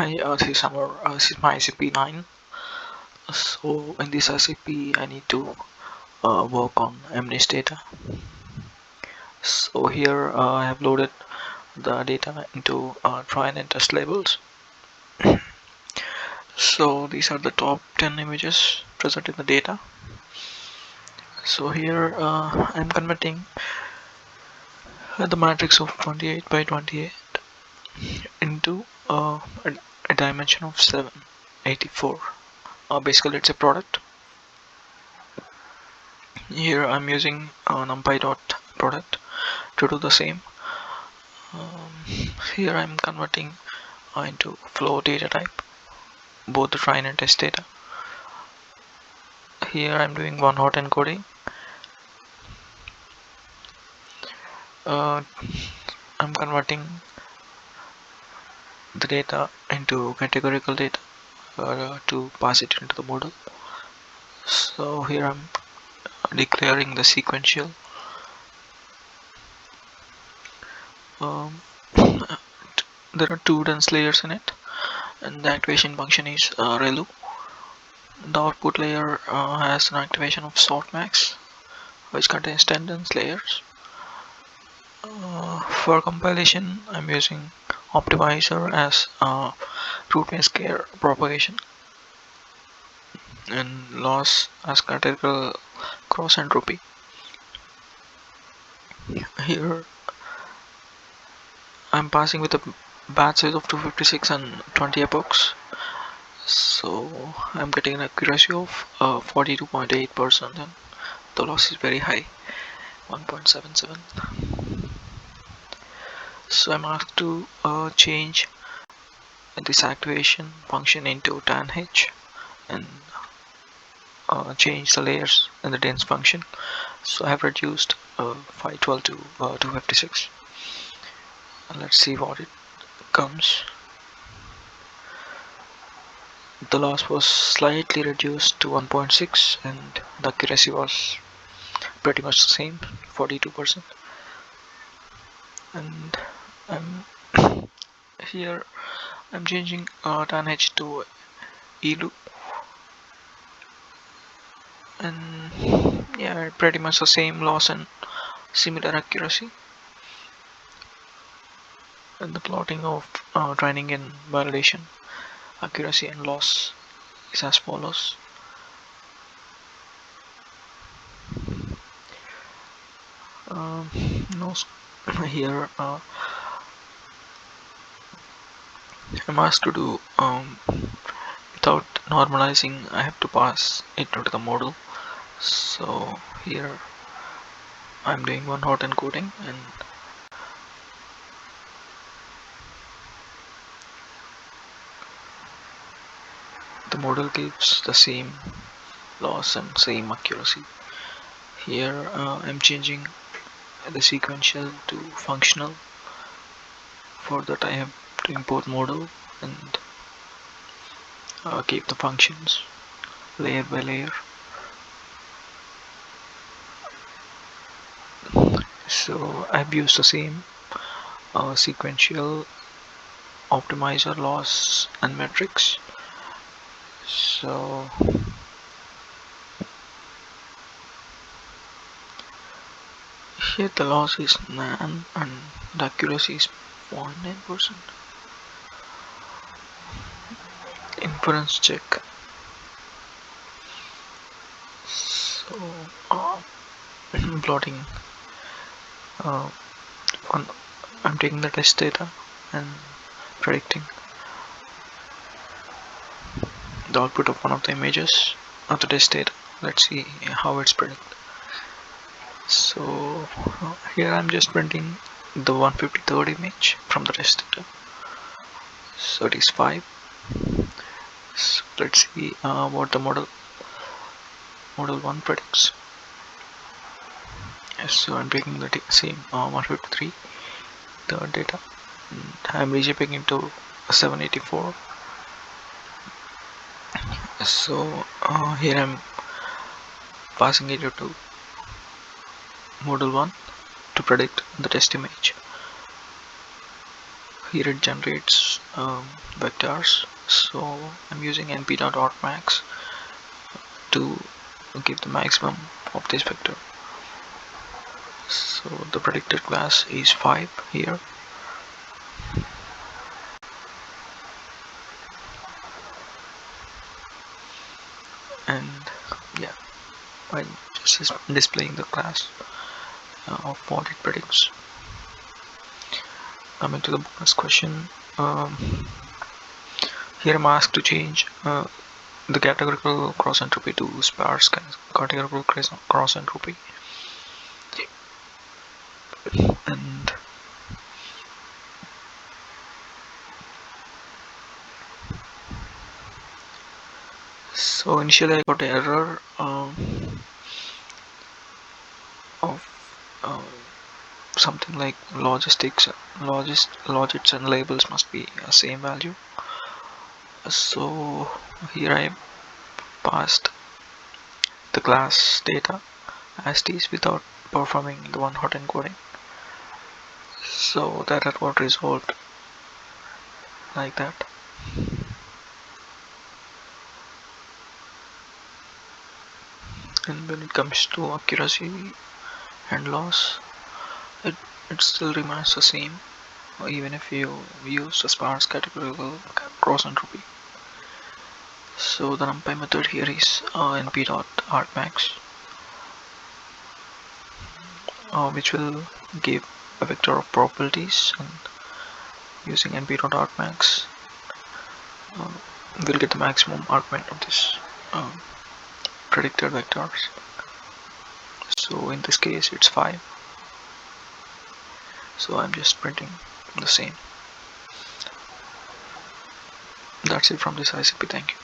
Hi, this is Amar. This is my SCP-9. So in this SCP, I need to work on MNIST data. So here I have loaded the data into try and test labels. So these are the top 10 images present in the data. So here I'm converting the matrix of 28 by 28 into a dimension of 784. Basically, it's a product. Here I'm using numpy dot product to do the same. Here I'm converting into flow data type, both the try and test data. Here I'm doing one hot encoding. I'm converting the data into categorical data to pass it into the model. So here I'm declaring the sequential. Um, there are two dense layers in it, and the activation function is ReLU. The output layer has an activation of softmax, which contains 10 dense layers. For compilation, I'm using optimizer as root mean square propagation and loss as categorical cross entropy. Here I'm passing with a batch size of 256 and 20 epochs, so I'm getting an accuracy of 42.8% and the loss is very high, 1.77. So I'm asked to change this activation function into tanh and change the layers in the dense function. So I have reduced 512 to 256. And let's see what it comes. The loss was slightly reduced to 1.6 and the accuracy was pretty much the same, 42%. And I'm here I'm changing tanh to ELU, and yeah, pretty much the same loss and similar accuracy. And the plotting of training and validation accuracy and loss is as follows. Um, no, here I'm asked to do without normalizing. I have to pass it to the model. So here I'm doing one hot encoding and the model gives the same loss and same accuracy. Here I'm changing the sequential to functional. For that I have to import model and keep the functions layer by layer. So I've used the same sequential optimizer loss and metrics. So here the loss is 9 and the accuracy is 0.9%. Inference check. So plotting uh, on, I'm taking the test data and predicting the output of one of the images of the test data. Let's see how it's predicted. So here I'm just printing the 153rd image from the test data. So it is 5. So let's see what the model 1 predicts. So I'm taking the same 153 the data and I'm reshaping into 784. So here I'm passing it to model 1 to predict the test image. here it generates vectors, so I'm using np.argmax to give the maximum of this vector. So the predicted class is 5 here, and yeah, I'm just displaying the class of what it predicts. Coming to the bonus question, here I'm asked to change the categorical cross entropy to sparse categorical cross entropy, and so initially I got an error of something like logits and labels must be a same value. So here I passed the class data as it is without performing the one-hot encoding. So that had got resolved like that. And when it comes to accuracy and loss, it, it still remains the same even if you use a sparse categorical cross entropy. So the numpy method here is np.argmax, which will give a vector of probabilities, and using np.argmax we'll get the maximum argument of this predicted vectors. So in this case it's 5, so I'm just printing the same. That's it from this ICP. Thank you.